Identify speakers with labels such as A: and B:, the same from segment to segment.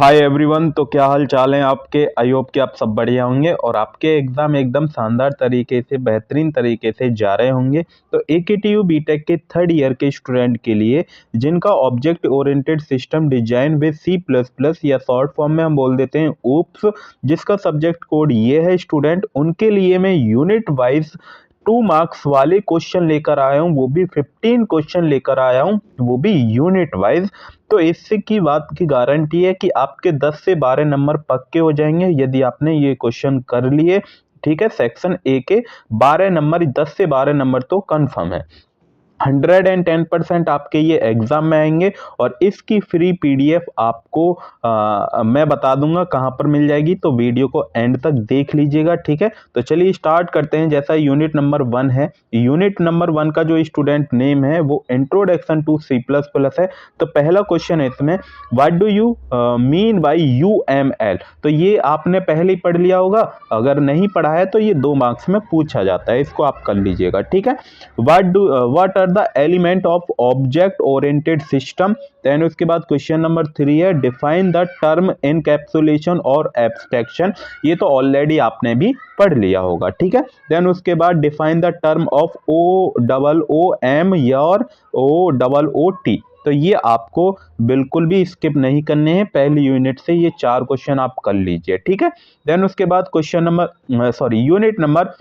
A: Hi everyone. तो क्या हाल चाल है आपके। आई होप कि आप सब बढ़िया होंगे और आपके एग्जाम एकदम शानदार तरीके से बेहतरीन तरीके से जा रहे होंगे। तो AKTU बीटेक के थर्ड ईयर के स्टूडेंट के लिए जिनका object oriented system design with C++ या शॉर्ट फॉर्म में हम बोल देते हैं ऊप्स, जिसका सब्जेक्ट कोड ये है स्टूडेंट, उनके लिए मैं यूनिट वाइज 2 मार्क्स वाले क्वेश्चन लेकर आया हूँ, वो भी 15 क्वेश्चन लेकर आया हूँ, वो भी यूनिट वाइज। तो इससे की बात की गारंटी है कि आपके 10 से 12 नंबर पक्के हो जाएंगे यदि आपने ये क्वेश्चन कर लिए। ठीक है, सेक्शन ए के 12 नंबर, 10 से 12 नंबर तो कंफर्म है। 110% आपके ये एग्जाम में आएंगे और इसकी फ्री PDF आपको मैं बता दूंगा कहां पर मिल जाएगी, तो वीडियो को एंड तक देख लीजिएगा। ठीक है, तो चलिए स्टार्ट करते हैं। जैसा यूनिट नंबर 1 है, यूनिट नंबर 1 का जो स्टूडेंट नेम है वो इंट्रोडक्शन टू C++ है। तो पहला क्वेश्चन है इसमें, what do you mean by UML। तो ये आपने पहले ही पढ़ लिया होगा, अगर नहीं पढ़ा है तो ये 2 मार्क्स में पूछा जाता है, इसको आप कर लीजिएगा। ठीक है, what are the element of object oriented system। Then उसके बाद क्वेश्चन नंबर 3 है, डिफाइन द टर्म एनकैप्सुलेशन और एब्स्ट्रैक्शन। ये तो ऑलरेडी आपने भी पढ़ लिया होगा। ठीक है, देन उसके बाद define the term of OOM और OOT। तो ये आपको बिल्कुल भी स्किप नहीं करने हैं, पहली यूनिट से ये 4 क्वेश्चन आप कर लीजिए। ठीक है, देन उसके बाद क्वेश्चन नंबर यूनिट नंबर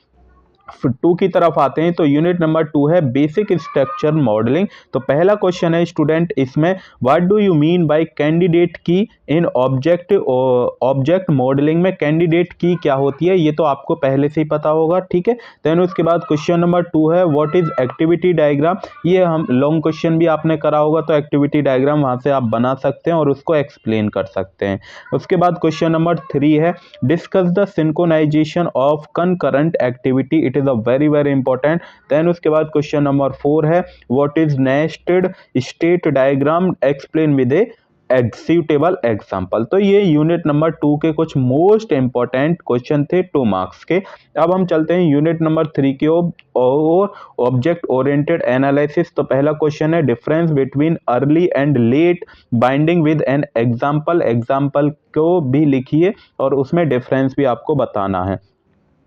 A: 2 की तरफ आते हैं। तो यूनिट नंबर 2 है बेसिक स्ट्रक्चर मॉडलिंग। तो पहला क्वेश्चन है स्टूडेंट इसमें, what do you mean by candidate की इन ऑब्जेक्ट मॉडलिंग में कैंडिडेट की क्या होती है, ये तो आपको पहले से ही पता होगा। ठीक है, देन उसके बाद क्वेश्चन नंबर 2 है, व्हाट इज एक्टिविटी डायग्राम। ये हम लॉन्ग क्वेश्चन भी आपने करा होगा, तो एक्टिविटी डायग्राम वहां से आप बना सकते हैं और उसको एक्सप्लेन कर सकते हैं। उसके बाद क्वेश्चन नंबर 3 है, discuss the synchronisation of concurrent activity, it is a very important. Then उसके बाद क्वेश्चन नंबर 4 है, what is nested state diagram, explain with a executable example. तो ये यूनिट नंबर 2 के कुछ मोस्ट इंपॉर्टेंट क्वेश्चन थे 2 marks के। अब हम चलते हैं यूनिट नंबर 3 के और ऑब्जेक्ट ओरिएंटेड एनालिसिस। तो पहला क्वेश्चन है, difference between early and let binding with an example. Example को भी लिखिए और उसमें डिफरेंस भी आपको बताना है।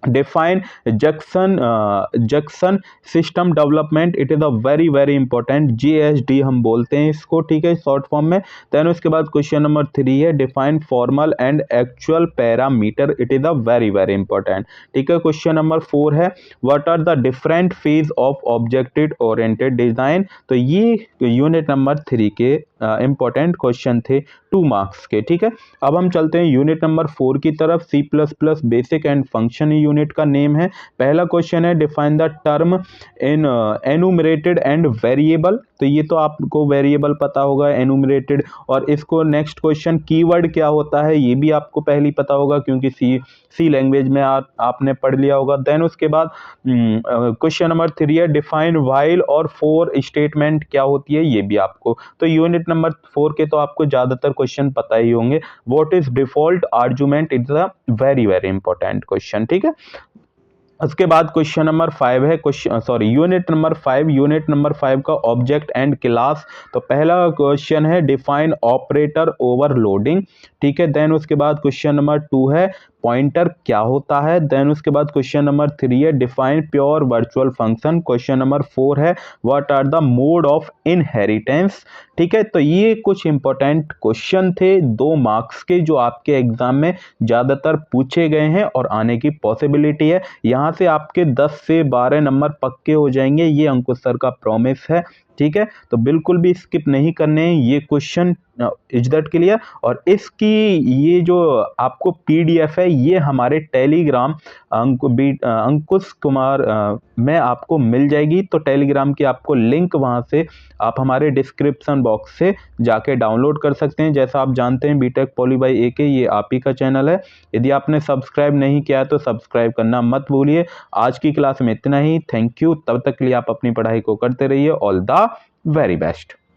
A: Define junction system development, it is a very important, JSD हम बोलते हैं इसको। ठीक है, शॉर्ट फॉर्म में। देन उसके बाद क्वेश्चन नंबर 3 है, define formal and actual parameter, it is a very important. ठीक है, क्वेश्चन नंबर 4 है, what are the different phase of object oriented design. तो ये यूनिट नंबर 3 के इंपॉर्टेंट क्वेश्चन थे 2 मार्क्स के। ठीक है, अब हम चलते हैं यूनिट नंबर 4 की तरफ। C++ basic and function unit का नेम है। पहला क्वेश्चन है, define the term in enumerated and variable. तो ये तो आपको वेरिएबल पता होगा, एनुमरेटेड। और इसको नेक्स्ट क्वेश्चन, कीवर्ड क्या होता है, ये भी आपको पहले ही पता होगा क्योंकि सी लैंग्वेज में आपने पढ़ लिया होगा। देन उसके बाद क्वेश्चन नंबर 3 है, डिफाइन व्हाइल और फॉर स्टेटमेंट क्या होती है, ये भी आपको। तो यूनिट नंबर 4 के तो आपको ज्यादातर क्वेश्चन पता ही होंगे। What is default argument, it's a very important question. ठीक है, उसके बाद क्वेश्चन नंबर 5 है, यूनिट नंबर 5। यूनिट नंबर 5 का ऑब्जेक्ट एंड क्लास। तो पहला क्वेश्चन है, डिफाइन ऑपरेटर ओवरलोडिंग। ठीक है, देन उसके बाद क्वेश्चन नंबर 2 है, पॉइंटर क्या होता है। देन उसके बाद क्वेश्चन नंबर 3 है, define pure virtual function. Question number 4 है, what are the mode of inheritance. ठीक है, तो ये कुछ इंपॉर्टेंट क्वेश्चन थे 2 मार्क्स के, जो आपके एग्जाम में ज्यादातर पूछे गए हैं और आने की पॉसिबिलिटी है। यहां से आपके 10 से 12 नंबर पक्के हो जाएंगे, ये अंकुश सर का प्रॉमिस है। ठीक है, तो बिल्कुल भी स्किप नहीं करने हैं ये क्वेश्चन, इज दैट क्लियर। और इसकी ये जो आपको PDF है, ये हमारे टेलीग्राम अंकुश कुमार में आपको मिल जाएगी। तो टेलीग्राम की आपको लिंक वहां से आप हमारे डिस्क्रिप्शन बॉक्स से जाके डाउनलोड कर सकते हैं। जैसा आप जानते हैं, बीटेक पॉली बाई AK ये आप ही का चैनल है। यदि आपने सब्सक्राइब नहीं किया तो सब्सक्राइब करना मत भूलिए। आज की क्लास में इतना ही, थैंक यू। तब तक के लिए आप अपनी पढ़ाई को करते रहिए। All the very best.